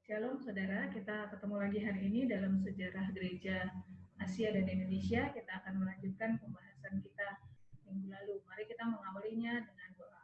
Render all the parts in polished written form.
Shalom saudara, kita ketemu lagi hari ini dalam sejarah gereja Asia dan Indonesia. Kita akan melanjutkan pembahasan kita minggu lalu. Mari kita mengawalinya dengan doa.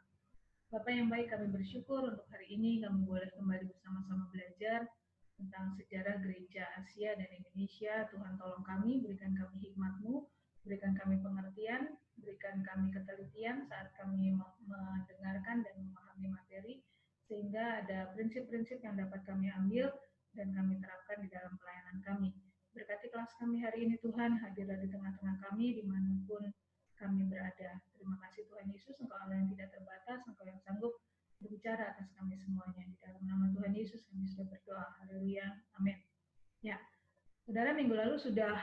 Bapa yang baik, kami bersyukur untuk hari ini kami boleh kembali bersama-sama belajar tentang sejarah gereja Asia dan Indonesia. Tuhan tolong kami, berikan kami hikmat-Mu, berikan kami pengertian, berikan kami ketelitian saat kami mendengarkan dan memahami materi, sehingga ada prinsip-prinsip yang dapat kami ambil dan kami terapkan di dalam pelayanan kami. Berkati kelas kami hari ini Tuhan, hadirlah di tengah-tengah kami dimanapun kami berada. Terima kasih Tuhan Yesus, Engkau Allah yang tidak terbatas, Engkau yang sanggup berbicara atas kami semuanya. Di dalam nama Tuhan Yesus kami sudah berdoa. Haleluya. Amin. Ya, saudara, minggu lalu sudah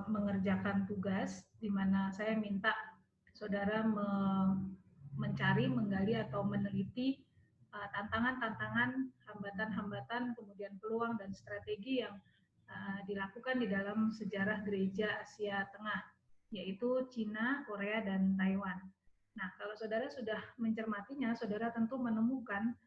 mengerjakan tugas di mana saya minta saudara mencari, menggali atau meneliti tantangan-tantangan, hambatan-hambatan, kemudian peluang dan strategi yang dilakukan di dalam sejarah gereja Asia Tengah, yaitu Cina, Korea, dan Taiwan. Nah, kalau saudara sudah mencermatinya, saudara tentu menemukan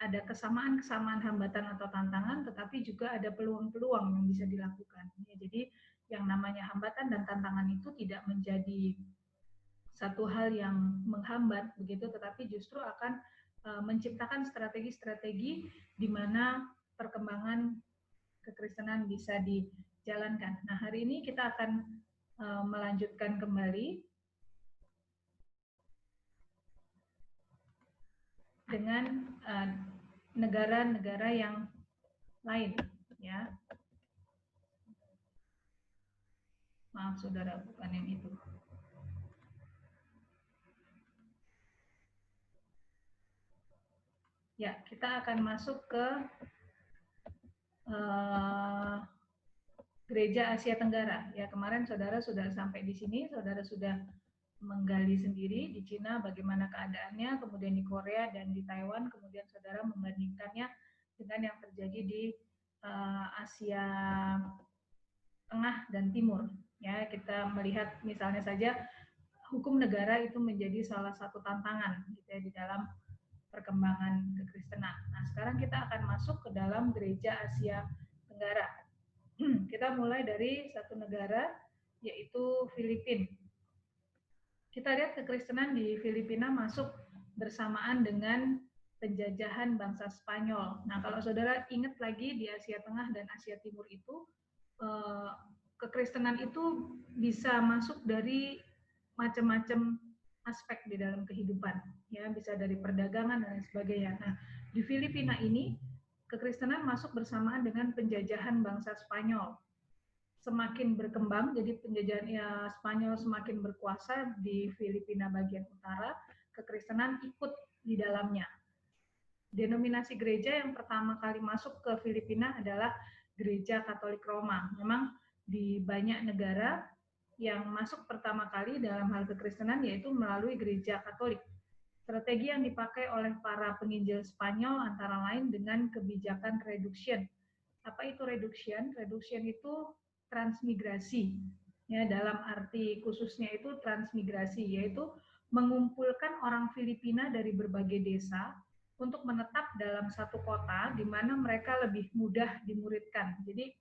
ada kesamaan-kesamaan hambatan atau tantangan, tetapi juga ada peluang-peluang yang bisa dilakukan. Ya, jadi yang namanya hambatan dan tantangan itu tidak menjadi satu hal yang menghambat begitu, tetapi justru akan menciptakan strategi-strategi di mana perkembangan kekristenan bisa dijalankan. Nah, hari ini kita akan melanjutkan kembali dengan negara-negara yang lain, ya. Maaf saudara, bukan yang itu. Ya, kita akan masuk ke Gereja Asia Tenggara. Ya, kemarin saudara sudah sampai di sini, saudara sudah menggali sendiri di Cina bagaimana keadaannya, kemudian di Korea dan di Taiwan, kemudian saudara membandingkannya dengan yang terjadi di Asia Tengah dan Timur. Ya, kita melihat misalnya saja hukum negara itu menjadi salah satu tantangan gitu ya, di dalam perkembangan kekristenan. Nah, sekarang kita akan masuk ke dalam gereja Asia Tenggara. Kita mulai dari satu negara, yaitu Filipina. Kita lihat kekristenan di Filipina masuk bersamaan dengan penjajahan bangsa Spanyol. Nah, kalau saudara ingat lagi di Asia Tengah dan Asia Timur itu, kekristenan itu bisa masuk dari macam-macam aspek di dalam kehidupan, ya, bisa dari perdagangan dan sebagainya. Nah, di Filipina ini kekristenan masuk bersamaan dengan penjajahan bangsa Spanyol. Semakin berkembang, jadi penjajahan Spanyol semakin berkuasa di Filipina bagian utara, kekristenan ikut di dalamnya. Denominasi gereja yang pertama kali masuk ke Filipina adalah Gereja Katolik Roma. Memang di banyak negara yang masuk pertama kali dalam hal kekristenan yaitu melalui Gereja Katolik. Strategi yang dipakai oleh para penginjil Spanyol antara lain dengan kebijakan reduction. Apa itu reduction? Reduction itu transmigrasi. Ya, dalam arti khususnya itu transmigrasi, yaitu mengumpulkan orang Filipina dari berbagai desa untuk menetap dalam satu kota di mana mereka lebih mudah dimuridkan. Jadi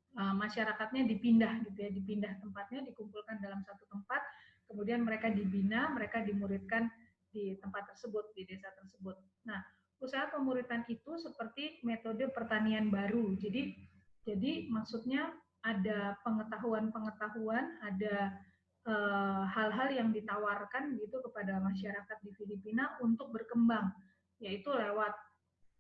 masyarakatnya dipindah gitu ya, dipindah tempatnya, dikumpulkan dalam satu tempat, kemudian mereka dibina, mereka dimuridkan di tempat tersebut, di desa tersebut. Nah, usaha pemuridan itu seperti metode pertanian baru. Jadi maksudnya ada pengetahuan-pengetahuan, ada hal-hal yang ditawarkan gitu kepada masyarakat di Filipina untuk berkembang, yaitu lewat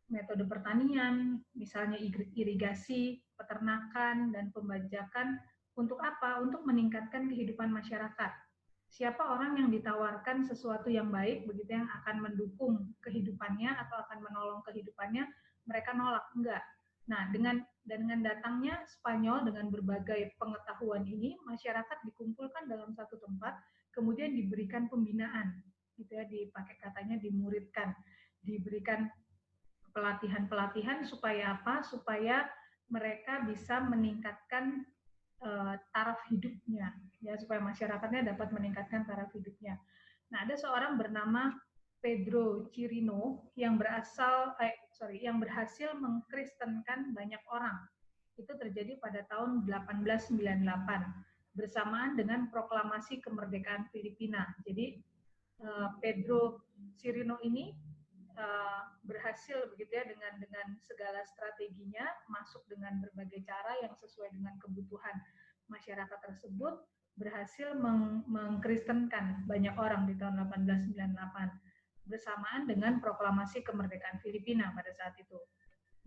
metode pertanian, misalnya irigasi, peternakan, dan pembajakan. Untuk apa? Untuk meningkatkan kehidupan masyarakat. Siapa orang yang ditawarkan sesuatu yang baik, begitu, yang akan mendukung kehidupannya atau akan menolong kehidupannya, mereka nolak, enggak. Nah, dengan datangnya Spanyol dengan berbagai pengetahuan ini, masyarakat dikumpulkan dalam satu tempat, kemudian diberikan pembinaan, gitu ya, dipakai katanya dimuridkan, diberikan pelatihan-pelatihan supaya apa? Supaya mereka bisa meningkatkan taraf hidupnya, ya, supaya masyarakatnya dapat meningkatkan taraf hidupnya. Nah, ada seorang bernama Pedro Chirino yang yang berhasil mengkristenkan banyak orang. Itu terjadi pada tahun 1898 bersamaan dengan proklamasi kemerdekaan Filipina. Jadi Pedro Cirino ini berhasil begitu ya dengan segala strateginya, masuk dengan berbagai cara yang sesuai dengan kebutuhan masyarakat tersebut, berhasil mengkristenkan banyak orang di tahun 1898 bersamaan dengan proklamasi kemerdekaan Filipina pada saat itu.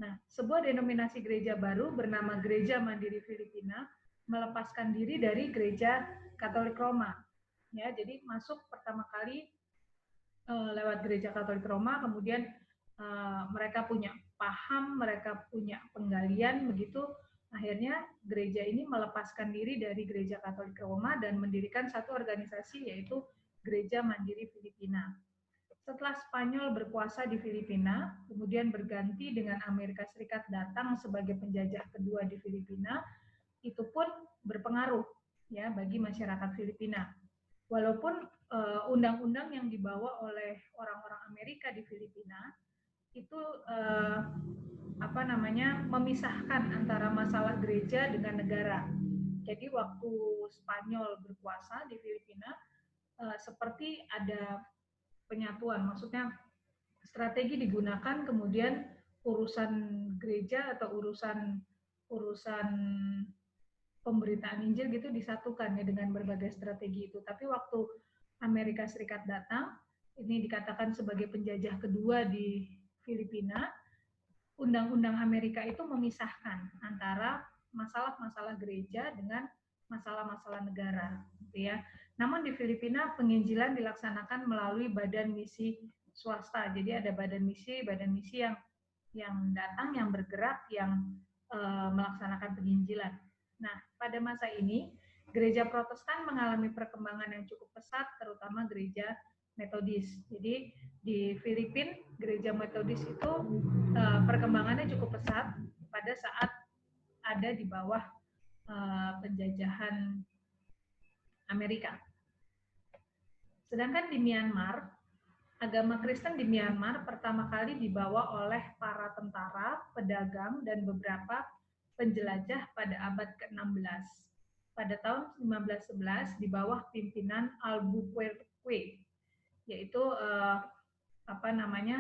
Nah, sebuah denominasi gereja baru bernama Gereja Mandiri Filipina melepaskan diri dari Gereja Katolik Roma. Ya, jadi masuk pertama kali lewat Gereja Katolik Roma, kemudian mereka punya paham, mereka punya penggalian, begitu akhirnya gereja ini melepaskan diri dari Gereja Katolik Roma dan mendirikan satu organisasi yaitu Gereja Mandiri Filipina. Setelah Spanyol berkuasa di Filipina, kemudian berganti dengan Amerika Serikat datang sebagai penjajah kedua di Filipina, itu pun berpengaruh ya bagi masyarakat Filipina. Walaupun undang-undang yang dibawa oleh orang-orang Amerika di Filipina itu memisahkan antara masalah gereja dengan negara. Jadi waktu Spanyol berkuasa di Filipina seperti ada penyatuan, maksudnya strategi digunakan, kemudian urusan gereja atau urusan pemberitaan Injil gitu disatukan ya dengan berbagai strategi itu. Tapi waktu Amerika Serikat datang, ini dikatakan sebagai penjajah kedua di Filipina, undang-undang Amerika itu memisahkan antara masalah-masalah gereja dengan masalah-masalah negara, gitu ya. Namun di Filipina penginjilan dilaksanakan melalui badan misi swasta. Jadi ada badan misi yang datang, yang bergerak, yang melaksanakan penginjilan. Nah, pada masa ini gereja Protestan mengalami perkembangan yang cukup pesat, terutama gereja Metodis. Jadi di Filipina gereja Metodis itu perkembangannya cukup pesat pada saat ada di bawah penjajahan Amerika. Sedangkan di Myanmar, agama Kristen di Myanmar pertama kali dibawa oleh para tentara, pedagang, dan beberapa penjelajah pada abad ke-16. Pada tahun 1511 di bawah pimpinan Albuquerque, yaitu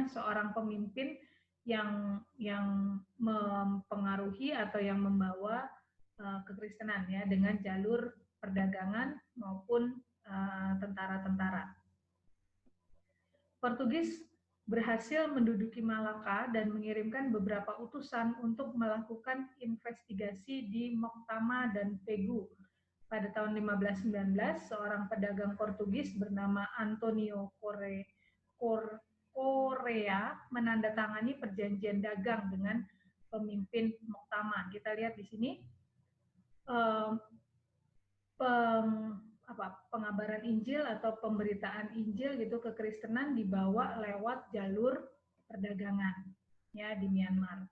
seorang pemimpin yang mempengaruhi atau yang membawa kekristenan ya dengan jalur perdagangan maupun tentara-tentara. Portugis berhasil menduduki Malaka dan mengirimkan beberapa utusan untuk melakukan investigasi di Moctama dan Pegu. Pada tahun 1519, seorang pedagang Portugis bernama Antonio Correa menandatangani perjanjian dagang dengan pemimpin Moctama. Kita lihat di sini pengabaran Injil atau pemberitaan Injil gitu kekristenan dibawa lewat jalur perdagangan ya di Myanmar.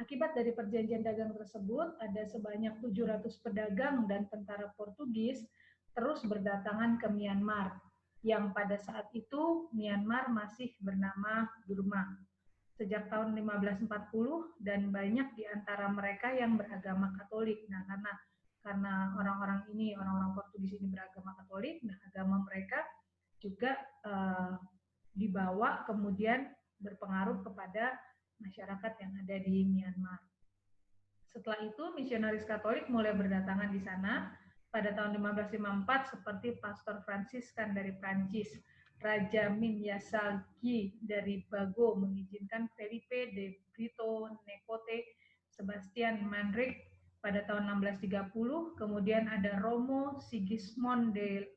Akibat dari perjanjian dagang tersebut, ada sebanyak 700 pedagang dan tentara Portugis terus berdatangan ke Myanmar, yang pada saat itu Myanmar masih bernama Burma. Sejak tahun 1540 dan banyak di antara mereka yang beragama Katolik. Nah, karena orang-orang Portugis ini beragama Katolik, nah agama mereka juga dibawa kemudian berpengaruh kepada masyarakat yang ada di Myanmar. Setelah itu, misionaris Katolik mulai berdatangan di sana. Pada tahun 1554, seperti Pastor Fransiskan dari Prancis, Raja Minyasalgi dari Bago mengizinkan Felipe de Brito Necote, Sebastian Manrique pada tahun 1630, kemudian ada Romo Sigismond de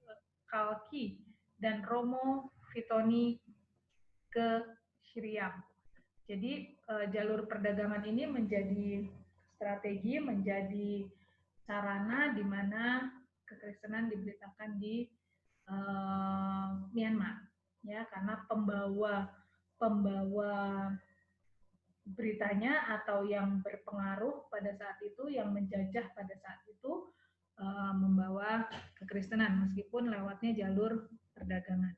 Calci dan Romo Vitoni ke Syriam. Jadi jalur perdagangan ini menjadi strategi, menjadi sarana di mana kekristenan diberitakan di Myanmar, ya, karena pembawa beritanya atau yang berpengaruh pada saat itu, yang menjajah pada saat itu membawa kekristenan meskipun lewatnya jalur perdagangan.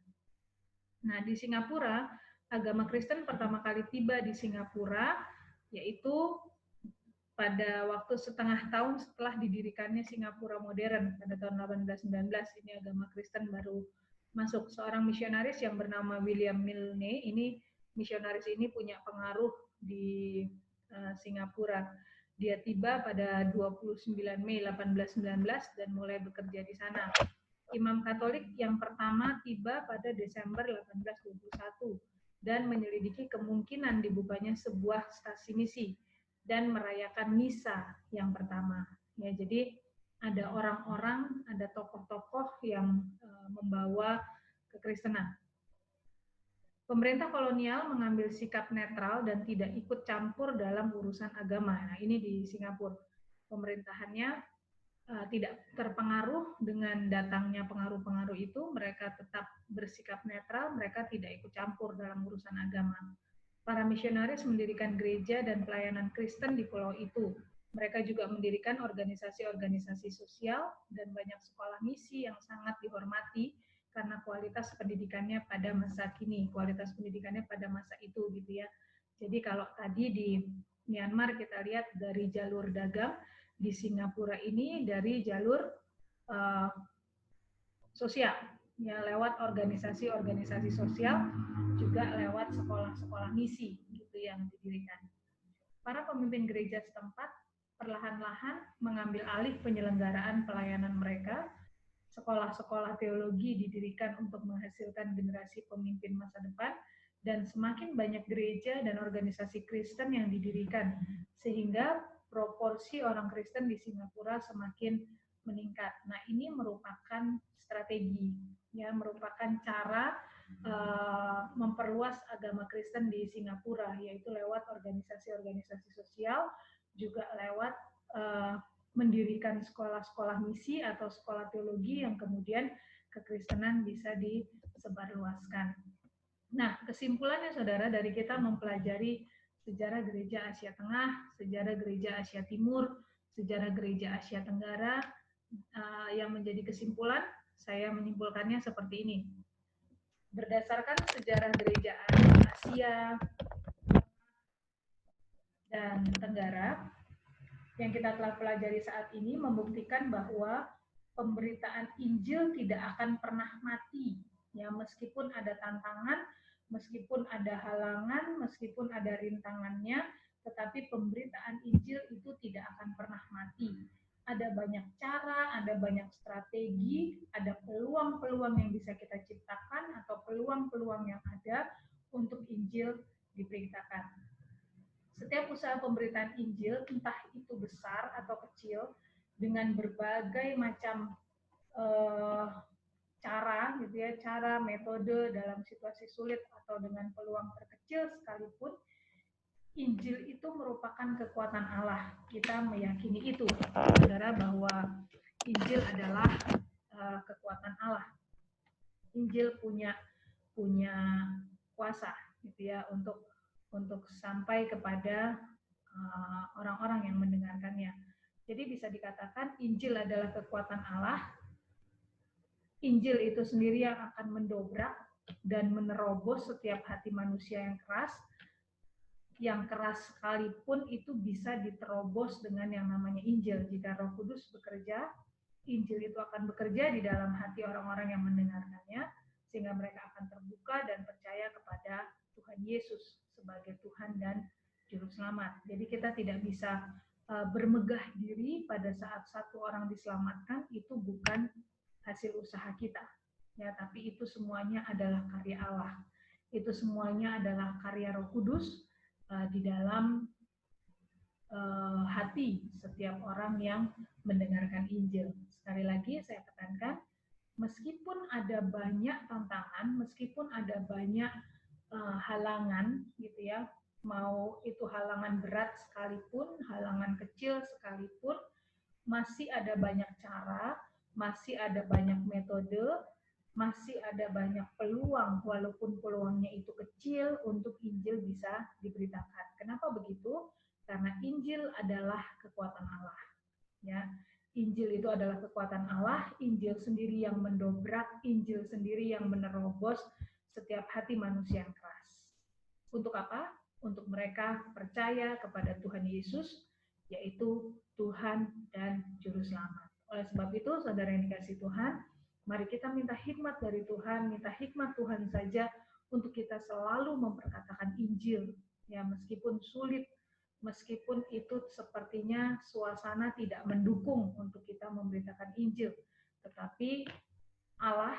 Nah, di Singapura agama Kristen pertama kali tiba di Singapura, yaitu pada waktu setengah tahun setelah didirikannya Singapura modern pada tahun 1819. Ini agama Kristen baru masuk. Seorang misionaris yang bernama William Milne, ini misionaris ini punya pengaruh di Singapura. Dia tiba pada 29 Mei 1819 dan mulai bekerja di sana. Imam Katolik yang pertama tiba pada Desember 1821 dan menyelidiki kemungkinan dibukanya sebuah stasi misi dan merayakan misa yang pertama. Ya, jadi ada orang-orang, ada tokoh-tokoh yang membawa kekristenan. Pemerintah kolonial mengambil sikap netral dan tidak ikut campur dalam urusan agama. Nah, ini di Singapura. Pemerintahannya tidak terpengaruh dengan datangnya pengaruh-pengaruh itu, mereka tetap bersikap netral, mereka tidak ikut campur dalam urusan agama. Para misionaris mendirikan gereja dan pelayanan Kristen di pulau itu. Mereka juga mendirikan organisasi-organisasi sosial dan banyak sekolah misi yang sangat dihormati karena kualitas pendidikannya pada masa kini, kualitas pendidikannya pada masa itu gitu ya. Jadi kalau tadi di Myanmar kita lihat dari jalur dagang, di Singapura ini dari jalur sosial, ya lewat organisasi-organisasi sosial, juga lewat sekolah-sekolah misi gitu yang didirikan. Para pemimpin gereja setempat perlahan-lahan mengambil alih penyelenggaraan pelayanan mereka. Sekolah-sekolah teologi didirikan untuk menghasilkan generasi pemimpin masa depan, dan semakin banyak gereja dan organisasi Kristen yang didirikan, sehingga proporsi orang Kristen di Singapura semakin meningkat. Nah, ini merupakan strategi, ya, merupakan cara memperluas agama Kristen di Singapura, yaitu lewat organisasi-organisasi sosial, juga lewat mendirikan sekolah-sekolah misi atau sekolah teologi yang kemudian kekristenan bisa disebarluaskan. Nah, kesimpulannya saudara, dari kita mempelajari sejarah gereja Asia Tengah, sejarah gereja Asia Timur, sejarah gereja Asia Tenggara, yang menjadi kesimpulan, saya menyimpulkannya seperti ini. Berdasarkan sejarah gereja Asia dan Tenggara yang kita telah pelajari saat ini membuktikan bahwa pemberitaan Injil tidak akan pernah mati, ya, meskipun ada tantangan, meskipun ada halangan, meskipun ada rintangannya, tetapi pemberitaan Injil itu tidak akan pernah mati. Ada banyak cara, ada banyak strategi, ada peluang-peluang yang bisa kita ciptakan atau peluang-peluang yang ada untuk Injil diberitakan. Setiap usaha pemberitaan Injil, entah itu besar atau kecil, dengan berbagai macam cara, gitu ya, cara, metode dalam situasi sulit atau dengan peluang terkecil sekalipun, Injil itu merupakan kekuatan Allah. Kita meyakini itu, saudara, bahwa Injil adalah kekuatan Allah. Injil punya kuasa, gitu ya, untuk sampai kepada orang-orang yang mendengarkannya. Jadi bisa dikatakan Injil adalah kekuatan Allah. Injil itu sendiri yang akan mendobrak dan menerobos setiap hati manusia yang keras. Yang keras sekalipun itu bisa diterobos dengan yang namanya Injil. Jika Roh Kudus bekerja, Injil itu akan bekerja di dalam hati orang-orang yang mendengarkannya, sehingga mereka akan terbuka dan percaya kepada Tuhan Yesus sebagai Tuhan dan Juru Selamat. Jadi kita tidak bisa bermegah diri pada saat satu orang diselamatkan, itu bukan hasil usaha kita, ya, tapi itu semuanya adalah karya Allah. Itu semuanya adalah karya Roh Kudus di dalam hati setiap orang yang mendengarkan Injil. Sekali lagi saya tekankan, meskipun ada banyak tantangan, meskipun ada banyak halangan, gitu ya, mau itu halangan berat sekalipun, halangan kecil sekalipun, masih ada banyak cara, masih ada banyak metode, masih ada banyak peluang, walaupun peluangnya itu kecil, untuk Injil bisa diberitakan. Kenapa begitu? Karena Injil adalah kekuatan Allah. Ya, Injil itu adalah kekuatan Allah. Injil sendiri yang mendobrak, Injil sendiri yang menerobos setiap hati manusia yang keras. Untuk apa? Untuk mereka percaya kepada Tuhan Yesus, yaitu Tuhan dan Juru Selamat. Oleh sebab itu, saudara yang dikasihi Tuhan, mari kita minta hikmat dari Tuhan, minta hikmat Tuhan saja untuk kita selalu memperkatakan Injil, ya meskipun sulit, meskipun itu sepertinya suasana tidak mendukung untuk kita memberitakan Injil, tetapi Allah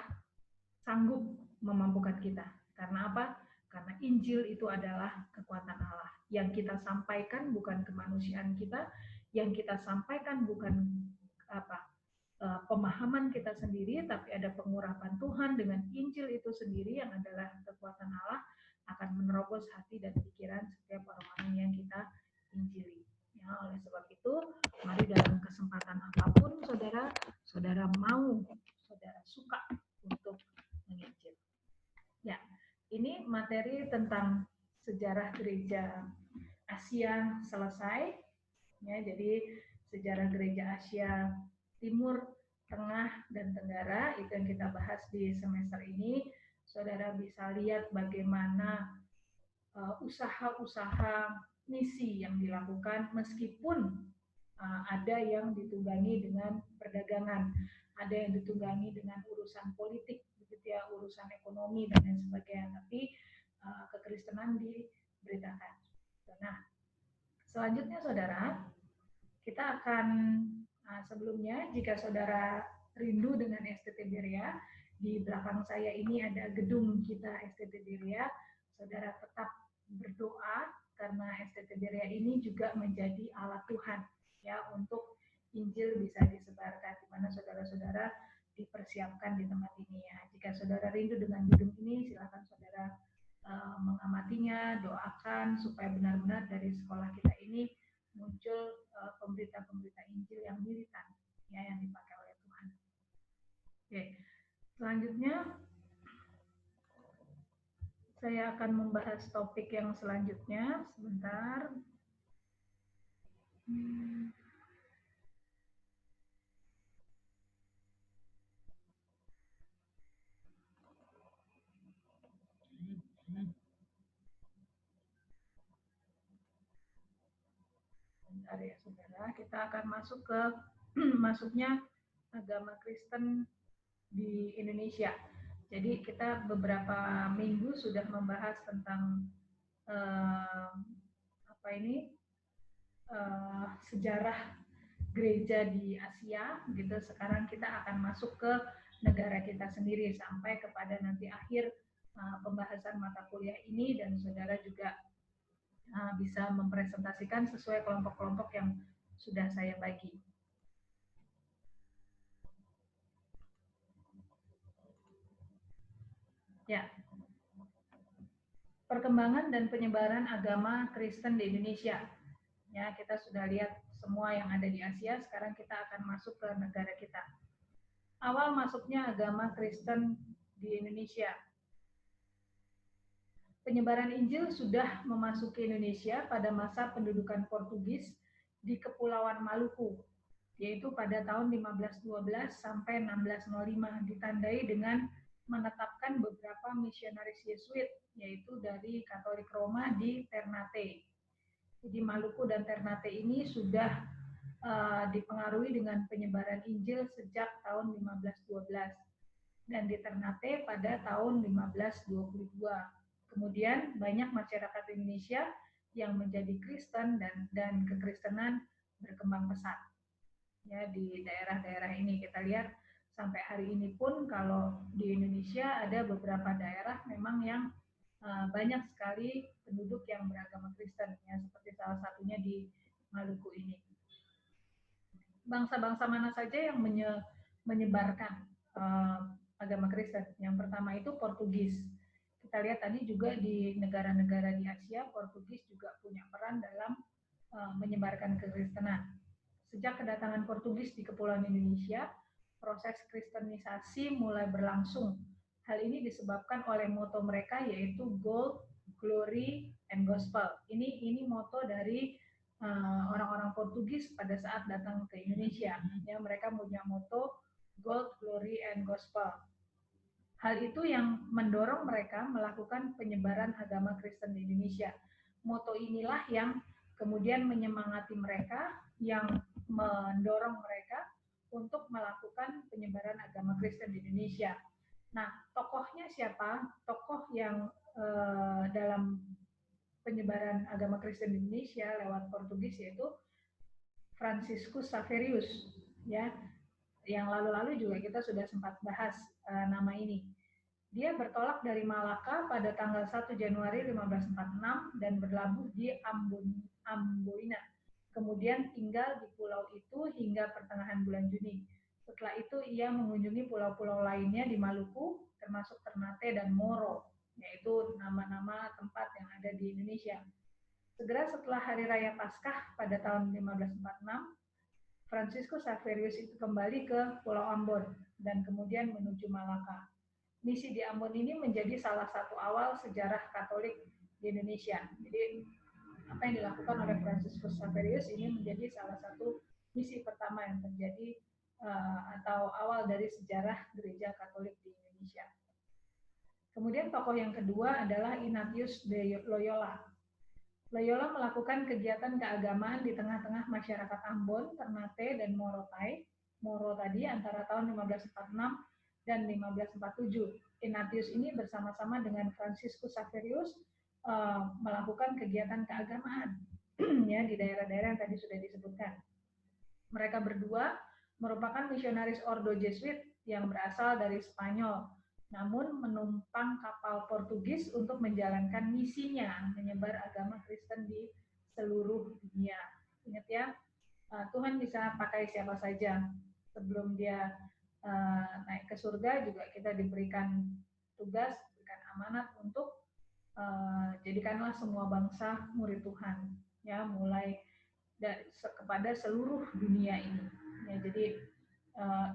sanggup memampukan kita. Karena apa? Karena Injil itu adalah kekuatan Allah. Yang kita sampaikan bukan kemanusiaan kita, yang kita sampaikan bukan apa pemahaman kita sendiri, tapi ada pengurapan Tuhan dengan Injil itu sendiri yang adalah kekuatan Allah akan menerobos hati dan pikiran setiap orang-orang yang kita injili. Ya, oleh sebab itu, mari dalam kesempatan apapun, saudara mau, saudara suka untuk menginjil. Ya, ini materi tentang sejarah gereja Asia selesai. Ya, jadi sejarah gereja Asia Timur, Tengah, dan Tenggara itu yang kita bahas di semester ini. Saudara bisa lihat bagaimana usaha-usaha misi yang dilakukan meskipun ada yang ditunggangi dengan perdagangan, ada yang ditunggangi dengan urusan politik, begitu ya, urusan ekonomi dan lain sebagainya. Tapi kekristenan diberitakan. Nah, selanjutnya saudara, kita akan sebelumnya jika saudara rindu dengan STT Berea, di belakang saya ini ada gedung kita STT Berea. Saudara tetap berdoa karena STT Berea ini juga menjadi alat Tuhan ya untuk Injil bisa disebarkan di mana saudara-saudara dipersiapkan di tempat ini ya. Jika saudara rindu dengan gedung ini, silakan saudara mengamatinya, doakan supaya benar-benar dari sekolah kita ini muncul pemberita-pemberita Injil yang militan ya yang dipakai oleh Tuhan. Oke, selanjutnya saya akan membahas topik yang selanjutnya. Sebentar. Bentar ya saudara, kita akan masuk ke masuknya agama Kristen di Indonesia. Jadi kita beberapa minggu sudah membahas tentang sejarah gereja di Asia, gitu. Sekarang kita akan masuk ke negara kita sendiri sampai kepada nanti akhir pembahasan mata kuliah ini, dan saudara juga bisa mempresentasikan sesuai kelompok-kelompok yang sudah saya bagi. Ya, perkembangan dan penyebaran agama Kristen di Indonesia. Ya, kita sudah lihat semua yang ada di Asia, sekarang kita akan masuk ke negara kita. Awal masuknya agama Kristen di Indonesia. Penyebaran Injil sudah memasuki Indonesia pada masa pendudukan Portugis di Kepulauan Maluku, yaitu pada tahun 1512 sampai 1605, ditandai dengan menetapkan beberapa misionaris Yesuit, yaitu dari Katolik Roma di Ternate. Jadi Maluku dan Ternate ini sudah dipengaruhi dengan penyebaran Injil sejak tahun 1512 dan di Ternate pada tahun 1522. Kemudian banyak masyarakat Indonesia yang menjadi Kristen dan kekristenan berkembang pesat. Ya, di daerah-daerah ini kita lihat sampai hari ini pun kalau di Indonesia ada beberapa daerah memang yang banyak sekali penduduk yang beragama Kristen, ya, seperti salah satunya di Maluku ini. Bangsa-bangsa mana saja yang menyebarkan agama Kristen? Yang pertama itu Portugis. Kita lihat tadi juga di negara-negara di Asia, Portugis juga punya peran dalam menyebarkan kekristenan. Sejak kedatangan Portugis di Kepulauan Indonesia, proses kristenisasi mulai berlangsung. Hal ini disebabkan oleh moto mereka, yaitu Gold, Glory, and Gospel. Ini moto dari orang-orang Portugis pada saat datang ke Indonesia. Ya, mereka punya moto Gold, Glory, and Gospel. Hal itu yang mendorong mereka melakukan penyebaran agama Kristen di Indonesia. Moto inilah yang kemudian menyemangati mereka, yang mendorong mereka untuk melakukan penyebaran agama Kristen di Indonesia. Nah, tokohnya siapa? Tokoh yang dalam penyebaran agama Kristen di Indonesia lewat Portugis yaitu Franciscus Xaverius, ya. Yang lalu-lalu juga kita sudah sempat bahas nama ini. Dia bertolak dari Malaka pada tanggal 1 Januari 1546 dan berlabuh di Amboina. Kemudian tinggal di pulau itu hingga pertengahan bulan Juni. Setelah itu ia mengunjungi pulau-pulau lainnya di Maluku, termasuk Ternate dan Moro, yaitu nama-nama tempat yang ada di Indonesia. Segera setelah Hari Raya Paskah pada tahun 1546, Franciscus Xaverius itu kembali ke Pulau Ambon dan kemudian menuju Malaka. Misi di Ambon ini menjadi salah satu awal sejarah Katolik di Indonesia. Jadi apa yang dilakukan oleh Franciscus Xaverius ini menjadi salah satu misi pertama yang terjadi atau awal dari sejarah gereja Katolik di Indonesia. Kemudian tokoh yang kedua adalah Ignatius de Loyola. Loyola melakukan kegiatan keagamaan di tengah-tengah masyarakat Ambon, Ternate, dan Morotai. Moro tadi antara tahun 1546 dan 1547. Ignatius ini bersama-sama dengan Franciscus Xaverius melakukan kegiatan keagamaan ya di daerah-daerah yang tadi sudah disebutkan. Mereka berdua merupakan misionaris Ordo Jesuit yang berasal dari Spanyol, namun menumpang kapal Portugis untuk menjalankan misinya menyebar agama Kristen di seluruh dunia. Ingat ya, Tuhan bisa pakai siapa saja. Sebelum dia naik ke surga juga kita diberikan tugas, diberikan amanat untuk jadikanlah semua bangsa murid Tuhan, ya, mulai kepada seluruh dunia ini. Ya, jadi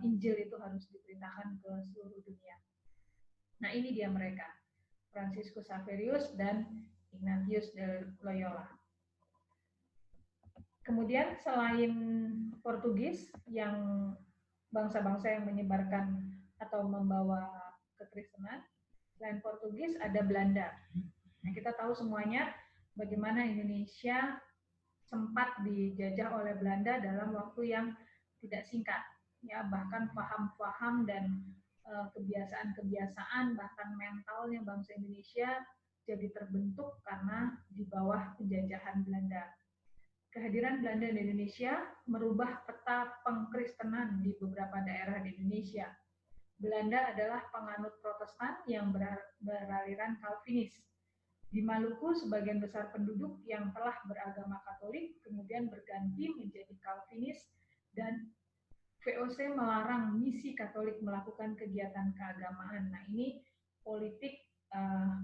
Injil itu harus diberitakan ke seluruh dunia. Nah, ini dia mereka, Franciscus Xaverius dan Ignatius de Loyola. Kemudian selain Portugis yang bangsa-bangsa yang menyebarkan atau membawa kekristenan, selain Portugis ada Belanda. Nah, kita tahu semuanya bagaimana Indonesia sempat dijajah oleh Belanda dalam waktu yang tidak singkat. Ya, bahkan paham-paham dan kebiasaan-kebiasaan bahkan mentalnya bangsa Indonesia jadi terbentuk karena di bawah penjajahan Belanda. Kehadiran Belanda di Indonesia merubah peta pengkristenan di beberapa daerah di Indonesia. Belanda adalah penganut Protestan yang beraliran Calvinis. Di Maluku, sebagian besar penduduk yang telah beragama Katolik kemudian berganti menjadi Calvinis dan VOC melarang misi Katolik melakukan kegiatan keagamaan. Nah, ini politik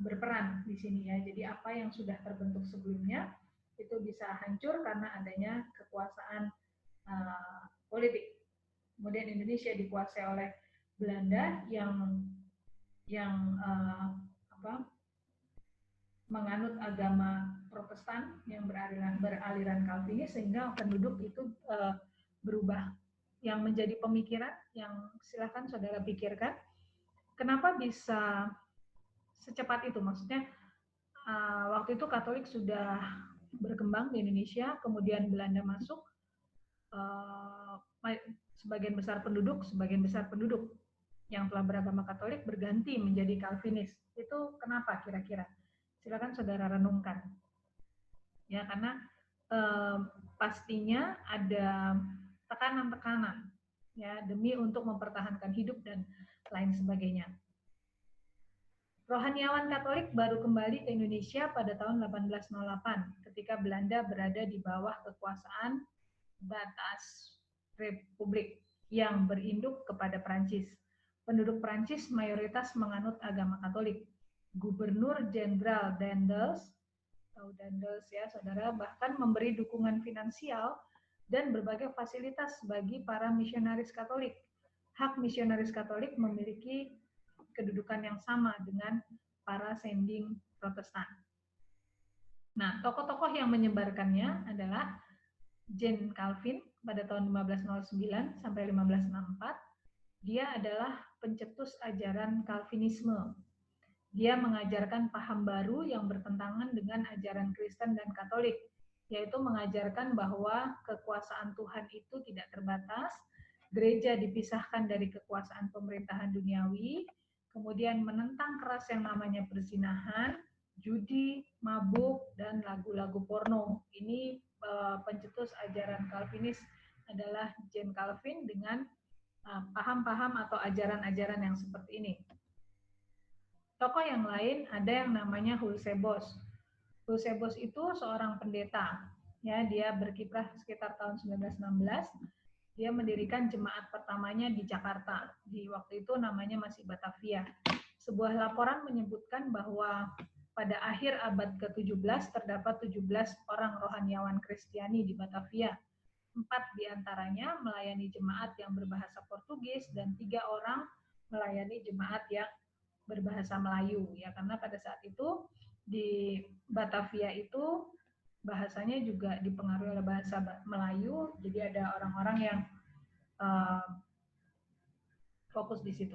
berperan di sini ya. Jadi apa yang sudah terbentuk sebelumnya itu bisa hancur karena adanya kekuasaan politik. Kemudian Indonesia dikuasai oleh Belanda yang menganut agama Protestan yang beraliran Calvinis, sehingga penduduk itu berubah. Yang menjadi pemikiran yang silakan saudara pikirkan, kenapa bisa secepat itu? Maksudnya waktu itu Katolik sudah berkembang di Indonesia, kemudian Belanda masuk, sebagian besar penduduk yang telah beragama Katolik berganti menjadi Calvinis. Itu kenapa kira-kira? Silakan saudara renungkan. Ya, karena pastinya ada tekanan-tekanan ya demi untuk mempertahankan hidup dan lain sebagainya. Rohaniawan Katolik baru kembali ke Indonesia pada tahun 1808 ketika Belanda berada di bawah kekuasaan batas Republik yang berinduk kepada Prancis. Penduduk Prancis mayoritas menganut agama Katolik. Gubernur Jenderal Daendels, tahu Daendels ya saudara, bahkan memberi dukungan finansial dan berbagai fasilitas bagi para misionaris Katolik. Hak misionaris Katolik memiliki kedudukan yang sama dengan para sending Protestan. Nah, tokoh-tokoh yang menyebarkannya adalah John Calvin pada tahun 1509 sampai 1564. Dia adalah pencetus ajaran Calvinisme. Dia mengajarkan paham baru yang bertentangan dengan ajaran Kristen dan Katolik, yaitu mengajarkan bahwa kekuasaan Tuhan itu tidak terbatas, gereja dipisahkan dari kekuasaan pemerintahan duniawi, kemudian menentang keras yang namanya perzinahan, judi, mabuk, dan lagu-lagu porno. Ini pencetus ajaran Calvinis adalah John Calvin dengan paham-paham atau ajaran-ajaran yang seperti ini. Tokoh yang lain ada yang namanya Hulsebos. Hulsebos itu seorang pendeta. Ya, dia berkiprah sekitar tahun 1916. Dia mendirikan jemaat pertamanya di Jakarta. Di waktu itu namanya masih Batavia. Sebuah laporan menyebutkan bahwa pada akhir abad ke-17 terdapat 17 orang rohaniawan Kristiani di Batavia. 4 diantaranya melayani jemaat yang berbahasa Portugis dan 3 orang melayani jemaat yang berbahasa Melayu, ya, karena pada saat itu di Batavia itu bahasanya juga dipengaruhi oleh bahasa Melayu, jadi ada orang-orang yang fokus di situ.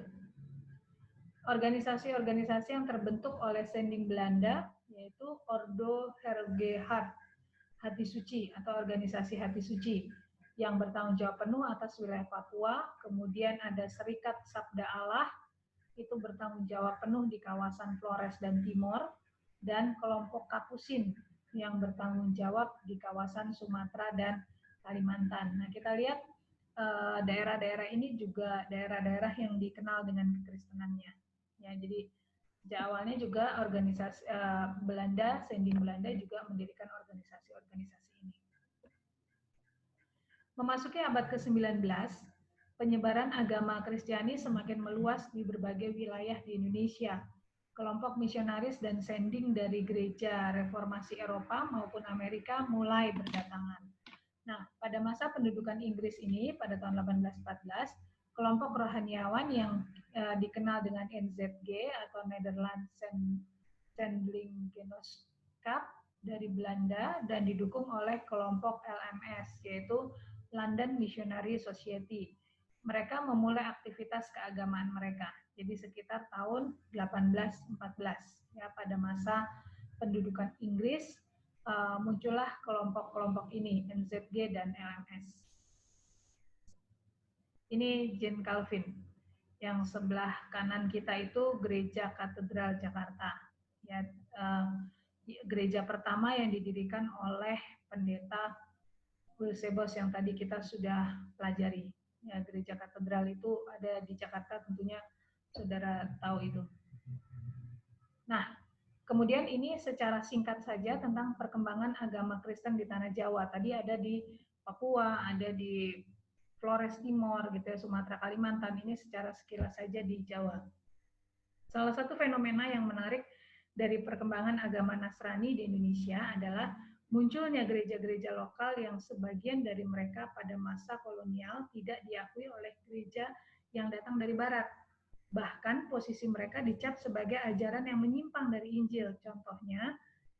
Organisasi-organisasi yang terbentuk oleh Sending Belanda yaitu Ordo Hergehardt, Hati Suci atau organisasi Hati Suci yang bertanggung jawab penuh atas wilayah Papua. Kemudian ada Serikat Sabda Allah, itu bertanggung jawab penuh di kawasan Flores dan Timor, dan kelompok Kapusin yang bertanggung jawab di kawasan Sumatera dan Kalimantan. Nah, kita lihat daerah-daerah ini juga daerah-daerah yang dikenal dengan kekristenannya. Ya, jadi sejak awalnya juga organisasi Belanda, Sending Belanda juga mendirikan organisasi-organisasi ini. Memasuki abad ke-19, penyebaran agama Kristiani semakin meluas di berbagai wilayah di Indonesia. Kelompok misionaris dan sending dari gereja reformasi Eropa maupun Amerika mulai berdatangan. Nah, pada masa pendudukan Inggris ini, pada tahun 1814, kelompok rohaniawan yang dikenal dengan NZG atau Nederland Zendeling Genootschap dari Belanda dan didukung oleh kelompok LMS, yaitu London Missionary Society. Mereka memulai aktivitas keagamaan mereka. Jadi sekitar tahun 1814, ya, pada masa pendudukan Inggris muncullah kelompok-kelompok ini, NZG dan LMS. Ini John Calvin. Yang sebelah kanan kita itu Gereja Katedral Jakarta. Ya, gereja pertama yang didirikan oleh pendeta Hulsebos yang tadi kita sudah pelajari. Ya, Gereja Katedral itu ada di Jakarta, tentunya saudara tahu itu. Nah, kemudian ini secara singkat saja tentang perkembangan agama Kristen di Tanah Jawa. Tadi ada di Papua, ada di Flores Timor, gitu ya, Sumatera, Kalimantan. Ini secara sekilas saja di Jawa. Salah satu fenomena yang menarik dari perkembangan agama Nasrani di Indonesia adalah munculnya gereja-gereja lokal yang sebagian dari mereka pada masa kolonial tidak diakui oleh gereja yang datang dari Barat. Bahkan posisi mereka dicap sebagai ajaran yang menyimpang dari Injil. Contohnya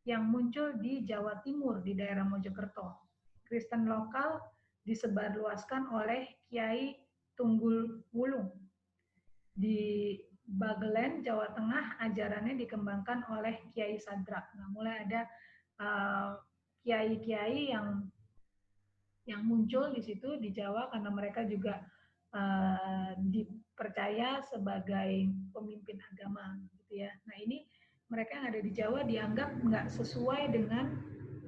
yang muncul di Jawa Timur di daerah Mojokerto. Kristen lokal disebarluaskan oleh Kiai Tunggul Wulung. Di Bagelen, Jawa Tengah, ajarannya dikembangkan oleh Kiai Sadrak. Nah, mulai ada kiai-kiai yang muncul di situ di Jawa karena mereka juga dipercaya sebagai pemimpin agama, gitu ya. Nah, ini mereka yang ada di Jawa dianggap nggak sesuai dengan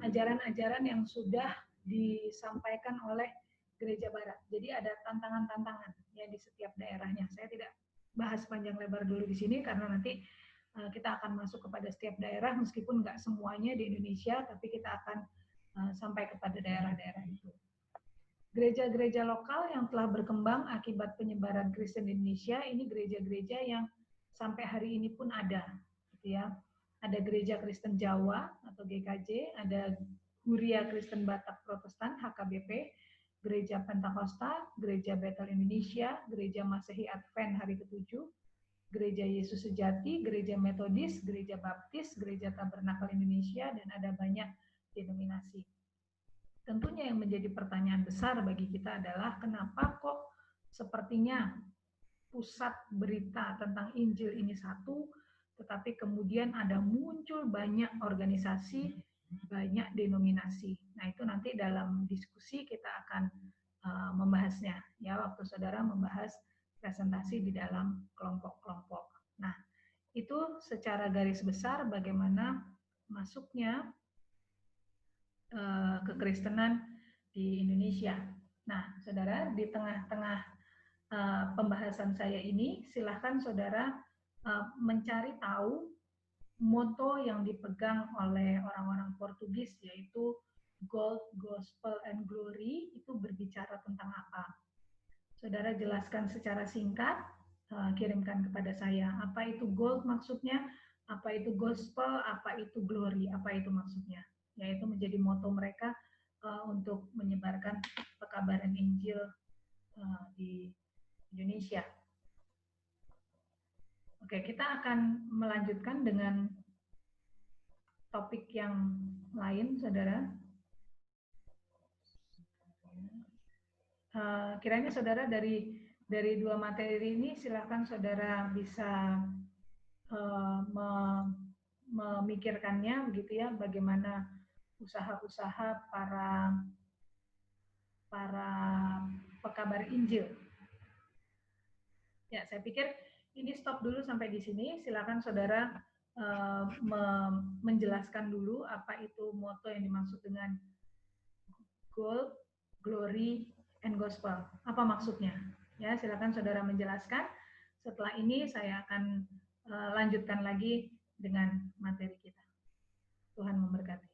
ajaran-ajaran yang sudah disampaikan oleh gereja Barat. Jadi ada tantangan-tantangan ya di setiap daerahnya. Saya tidak bahas panjang lebar dulu di sini karena nanti kita akan masuk kepada setiap daerah, meskipun nggak semuanya di Indonesia, tapi kita akan sampai kepada daerah-daerah itu. Gereja-gereja lokal yang telah berkembang akibat penyebaran Kristen di Indonesia, ini gereja-gereja yang sampai hari ini pun ada, gitu ya. Ada Gereja Kristen Jawa atau GKJ, ada Huria Kristen Batak Protestan HKBP, Gereja Pentakosta, Gereja Bethel Indonesia, Gereja Masehi Advent Hari ke-7, Gereja Yesus Sejati, Gereja Metodis, Gereja Baptis, Gereja Tabernakel Indonesia, dan ada banyak denominasi. Tentunya yang menjadi pertanyaan besar bagi kita adalah kenapa kok sepertinya pusat berita tentang Injil ini satu, tetapi kemudian ada muncul banyak organisasi, banyak denominasi. Nah, itu nanti dalam diskusi kita akan membahasnya, ya, waktu saudara membahas presentasi di dalam kelompok-kelompok. Nah, itu secara garis besar bagaimana masuknya kekristenan di Indonesia. Nah, saudara, di tengah-tengah pembahasan saya ini, silahkan saudara mencari tahu moto yang dipegang oleh orang-orang Portugis, yaitu Gold, Gospel, and Glory. Itu berbicara tentang apa? Saudara jelaskan secara singkat, kirimkan kepada saya. Apa itu gold maksudnya? Apa itu gospel? Apa itu glory? Apa itu maksudnya? Yaitu menjadi moto mereka untuk menyebarkan pekabaran Injil di Indonesia. Oke, kita akan melanjutkan dengan topik yang lain, saudara. Kiranya saudara dari dua materi ini silakan saudara bisa memikirkannya, begitu ya, bagaimana usaha-usaha para pekabar Injil. Ya, saya pikir ini stop dulu sampai di sini. Silakan saudara menjelaskan dulu apa itu moto yang dimaksud dengan gold, glory, and gospel. Apa maksudnya? Ya, silakan saudara menjelaskan. Setelah ini saya akan lanjutkan lagi dengan materi kita. Tuhan memberkati.